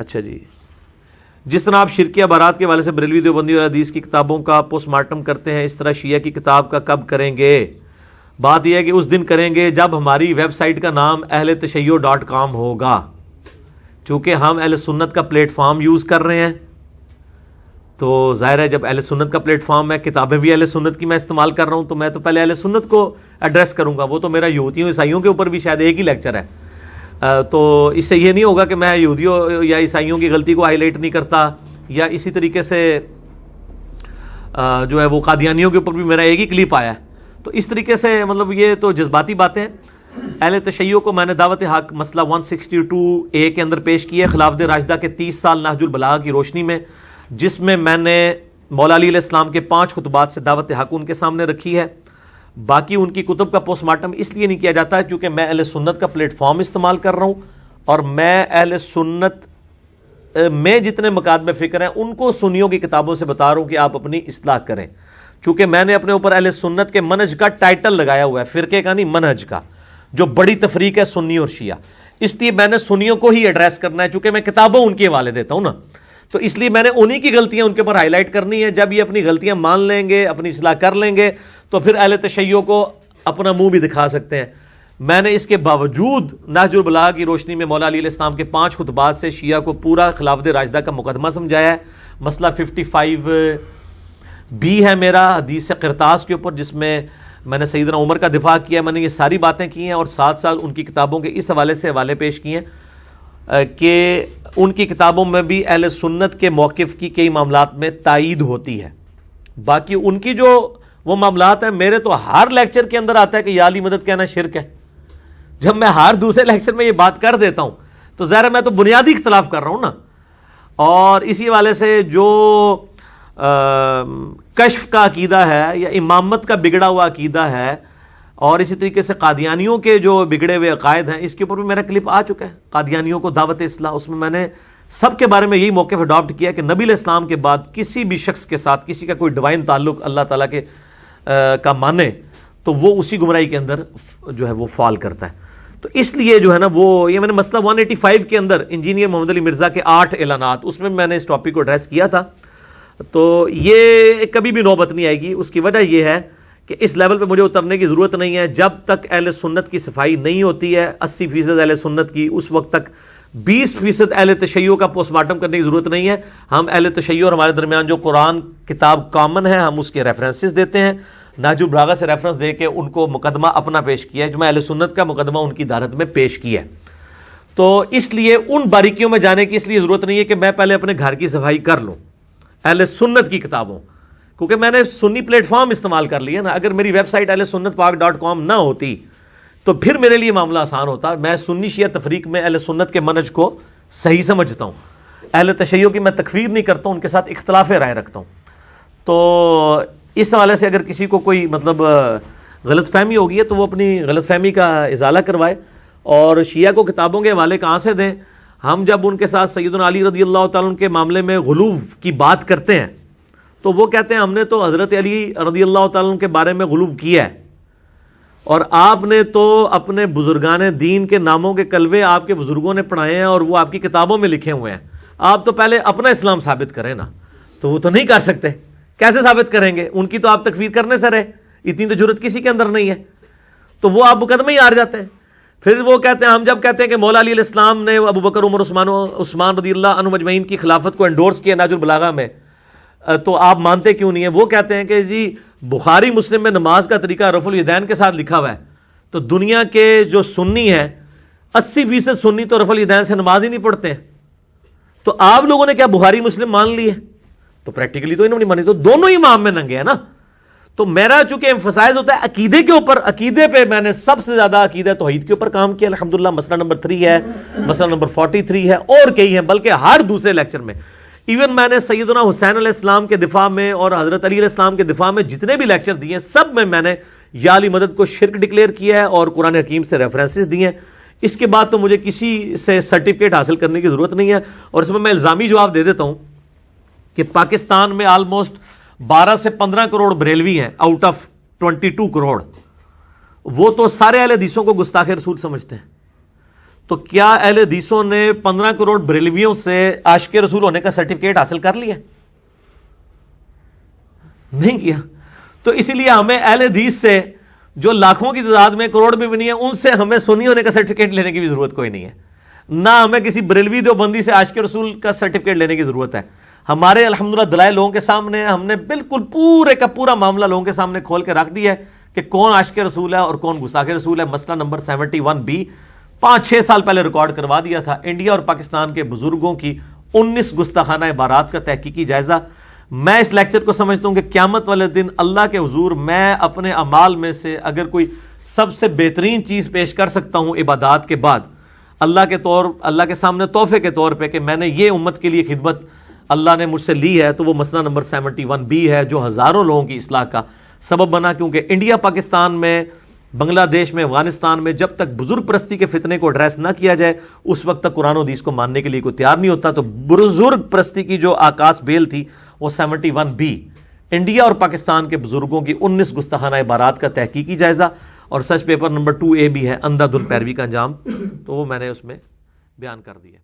اچھا جی، جس طرح آپ شرکیہ بارات کے حوالے سے بریلوی دیوبندی اور حدیث کی کتابوں کا پوسٹ مارٹم کرتے ہیں، اس طرح شیعہ کی کتاب کا کب کریں گے؟ بات یہ ہے کہ اس دن کریں گے جب ہماری ویب سائٹ کا نام اہلتشیع.com ہوگا. چونکہ ہم اہل سنت کا پلیٹ فارم یوز کر رہے ہیں تو ظاہر ہے جب اہل سنت کا پلیٹ فارم ہے، کتابیں بھی اہل سنت کی میں استعمال کر رہا ہوں، تو میں تو پہلے اہل سنت کو ایڈریس کروں گا. وہ تو میرا یہودیوں عیسائیوں کے اوپر بھی شاید ایک ہی لیکچر ہے، تو اس سے یہ نہیں ہوگا کہ میں یہودیوں یا عیسائیوں کی غلطی کو ہائی لائٹ نہیں کرتا، یا اسی طریقے سے جو ہے وہ قادیانیوں کے اوپر بھی میرا ایک ہی کلپ آیا ہے. تو اس طریقے سے مطلب یہ تو جذباتی باتیں. اہل تشیع کو میں نے دعوت حق مسئلہ 162A کے اندر پیش کیا ہے، خلافت راشدہ کے 30 سال نہج البلاغہ کی روشنی میں، جس میں میں نے مولا علی علیہ السلام کے 5 خطبات سے دعوت حق ان کے سامنے رکھی ہے. باقی ان کی کتب کا پوسٹ مارٹم اس لیے نہیں کیا جاتا ہے کیونکہ میں اہل سنت کا پلیٹ فارم استعمال کر رہا ہوں، اور میں اہل سنت میں جتنے مقادم فکر ہیں ان کو سنیوں کی کتابوں سے بتا رہا ہوں کہ آپ اپنی اصلاح کریں. چونکہ میں نے اپنے اوپر اہل سنت کے منہج کا ٹائٹل لگایا ہوا ہے، فرقے کا نہیں، منہج کا، جو بڑی تفریق ہے سنی اور شیعہ. اس لیے میں نے سنیوں کو ہی ایڈریس کرنا ہے، چونکہ میں کتابوں ان کے حوالے دیتا ہوں نا، تو اس لیے میں نے انہی کی غلطیاں ان کے اوپر ہائی لائٹ کرنی ہے. جب یہ اپنی غلطیاں مان لیں گے، اپنی اصلاح کر لیں گے، تو پھر اہل تشیع کو اپنا منہ بھی دکھا سکتے ہیں. میں نے اس کے باوجود نہج البلاغہ کی روشنی میں مولا علی علیہ السلام کے 5 خطبات سے شیعہ کو پورا خلافت راشدہ کا مقدمہ سمجھایا ہے. مسئلہ 55B ہے میرا حدیث قرطاس کے اوپر، جس میں میں نے سیدنا عمر کا دفاع کیا. میں نے یہ ساری باتیں کی ہیں، اور ساتھ ساتھ ان کی کتابوں کے اس حوالے سے حوالے پیش کیے ہیں کہ ان کی کتابوں میں بھی اہل سنت کے موقف کی کئی معاملات میں تائید ہوتی ہے. باقی ان کی جو وہ معاملات ہیں، میرے تو ہر لیکچر کے اندر آتا ہے کہ یا علی مدد کہنا شرک ہے. جب میں ہر دوسرے لیکچر میں یہ بات کر دیتا ہوں تو ظاہر ہے میں تو بنیادی اختلاف کر رہا ہوں نا. اور اسی حوالے سے جو کشف کا عقیدہ ہے یا امامت کا بگڑا ہوا عقیدہ ہے، اور اسی طریقے سے قادیانیوں کے جو بگڑے ہوئے عقائد ہیں، اس کے اوپر بھی میرا کلپ آ چکا ہے، قادیانیوں کو دعوت اصلاح. اس میں نے سب کے بارے میں یہی موقف اڈاپٹ کیا کہ نبی علیہ السلام کے بعد کسی بھی شخص کے ساتھ کسی کا کوئی ڈیوائن تعلق اللہ تعالیٰ کے کا مانے تو وہ اسی گمراہی کے اندر جو ہے وہ فال کرتا ہے. تو اس لیے جو ہے نا وہ یہ میں نے مسئلہ 185 کے اندر انجینئر محمد علی مرزا کے 8 اعلانات، اس میں نے اس ٹاپک کو ایڈریس کیا تھا. تو یہ کبھی بھی نوبت نہیں آئے گی. اس کی وجہ یہ ہے کہ اس لیول پہ مجھے اترنے کی ضرورت نہیں ہے. جب تک اہل سنت کی صفائی نہیں ہوتی ہے 80% اہل سنت کی، اس وقت تک 20% اہل تشیع کا پوسٹ مارٹم کرنے کی ضرورت نہیں ہے. ہم اہل تشیع اور ہمارے درمیان جو قرآن کتاب کامن ہے، ہم اس کے ریفرنسز دیتے ہیں. نہج البلاغہ سے ریفرنس دے کے ان کو مقدمہ اپنا پیش کیا ہے، جو میں اہل سنت کا مقدمہ ان کی دارت میں پیش کیا ہے. تو اس لیے ان باریکیوں میں جانے کی اس لیے ضرورت نہیں ہے کہ میں پہلے اپنے گھر کی صفائی کر لوں اہل سنت کی کتابوں، کیونکہ میں نے سنی پلیٹ فارم استعمال کر لیا نا. اگر میری ویب سائٹ اہل سنت پاک.com نہ ہوتی تو پھر میرے لیے معاملہ آسان ہوتا. میں سنی شیعہ تفریق میں اہل سنت کے منہج کو صحیح سمجھتا ہوں، اہل تشیع کی میں تکفیر نہیں کرتا ہوں، ان کے ساتھ اختلاف رائے رکھتا ہوں. تو اس حوالے سے اگر کسی کو کوئی مطلب غلط فہمی ہوگی ہے تو وہ اپنی غلط فہمی کا ازالہ کروائے. اور شیعہ کو کتابوں کے حوالے کہاں سے دیں؟ ہم جب ان کے ساتھ سیدنا علی رضی اللہ تعالیٰ عنہ کے معاملے میں غلو کی بات کرتے ہیں تو وہ کہتے ہیں ہم نے تو حضرت علی رضی اللہ تعالیٰ عنہ کے بارے میں غلو کیا ہے، اور آپ نے تو اپنے بزرگان دین کے ناموں کے کلمے آپ کے بزرگوں نے پڑھائے ہیں اور وہ آپ کی کتابوں میں لکھے ہوئے ہیں. آپ تو پہلے اپنا اسلام ثابت کریں نا. تو وہ تو نہیں کر سکتے، کیسے ثابت کریں گے؟ ان کی تو آپ تکفیر کرنے سے رہے، اتنی تو جرت کسی کے اندر نہیں ہے. تو وہ آپ مقدمے ہی ہار جاتے ہیں. پھر وہ کہتے ہیں ہم جب کہتے ہیں کہ مولا علی علیہ السلام نے ابو بکر عمر عثمان رضی اللہ عنہ مجمعین کی خلافت کو انڈورس کیا نہج البلاغہ میں، تو آپ مانتے کیوں نہیں ہیں؟ وہ کہتے ہیں کہ جی بخاری مسلم میں نماز کا طریقہ رفع الیدین کے ساتھ لکھا ہوا ہے، تو دنیا کے جو سنی ہیں 80% سنی تو رفع الیدین سے نماز ہی نہیں پڑھتے ہیں. تو آپ لوگوں نے کیا بخاری مسلم مان لی ہے؟ تو پریکٹیکلی تو انہوں نے مانی، تو دونوں ہی امام میں ننگے ہیں نا. تو میرا چونکہ ایمفسائز ہوتا ہے عقیدے کے اوپر، عقیدے پہ میں نے سب سے زیادہ عقیدہ توحید کے اوپر کام کیا الحمدللہ. مسئلہ نمبر 3 ہے، مسئلہ نمبر 43 ہے، اور کئی ہیں، بلکہ ہر دوسرے لیکچر میں. ایون میں نے سیدنا حسین علیہ السلام کے دفاع میں اور حضرت علی علیہ السلام کے دفاع میں جتنے بھی لیکچر دیے سب میں نے یا علی مدد کو شرک ڈکلیئر کیا ہے اور قرآن حکیم سے ریفرنسز دیے ہیں. اس کے بعد تو مجھے کسی سے سرٹیفکیٹ حاصل کرنے کی ضرورت نہیں ہے. اور اس میں الزامی جواب دے دیتا ہوں کہ پاکستان میں آلموسٹ 12 سے 15 کروڑ بریلوی ہیں آؤٹ آف 22 کروڑ. وہ تو سارے اہل حدیثوں کو گستاخ رسول سمجھتے ہیں. تو کیا اہل حدیثوں نے 15 کروڑ بریلویوں سے عاشق رسول ہونے کا سرٹیفکیٹ حاصل کر لیا؟ نہیں کیا. تو اسی لیے ہمیں اہل حدیث سے جو لاکھوں کی تعداد میں، کروڑ میں بھی نہیں ہے، ان سے ہمیں سنی ہونے کا سرٹیفکیٹ لینے کی بھی ضرورت کوئی نہیں ہے. نہ ہمیں کسی بریلوی دیوبندی سے عاشق رسول کا سرٹیفکیٹ لینے کی ضرورت ہے. ہمارے الحمدللہ دلائل لوگوں کے سامنے، ہم نے بالکل پورے کا پورا معاملہ لوگوں کے سامنے کھول کے رکھ دیا ہے کہ کون عاشق رسول ہے اور کون گستاخ رسول ہے. مسئلہ نمبر 71B 5-6 سال پہلے ریکارڈ کروا دیا تھا. انڈیا اور پاکستان کے بزرگوں کی 19 گستاخانہ عبارات کا تحقیقی جائزہ. میں اس لیکچر کو سمجھتا ہوں کہ قیامت والے دن اللہ کے حضور میں اپنے اعمال میں سے اگر کوئی سب سے بہترین چیز پیش کر سکتا ہوں عبادات کے بعد، اللہ کے سامنے تحفے کے طور پہ کہ میں نے یہ امت کے لیے خدمت اللہ نے مجھ سے لی ہے، تو وہ مسئلہ نمبر 71B ہے جو ہزاروں لوگوں کی اصلاح کا سبب بنا. کیونکہ انڈیا، پاکستان میں، بنگلہ دیش میں، افغانستان میں جب تک بزرگ پرستی کے فتنے کو ایڈریس نہ کیا جائے اس وقت تک قرآن و حدیث کو ماننے کے لیے کوئی تیار نہیں ہوتا. تو بزرگ پرستی کی جو آکاش بیل تھی وہ 71B انڈیا اور پاکستان کے بزرگوں کی 19 گستاخانہ عبارات کا تحقیقی جائزہ، اور سچ پیپر نمبر 2A بھی ہے اندھا دھند پیروی کا انجام، تو وہ میں نے اس میں بیان کر دیا.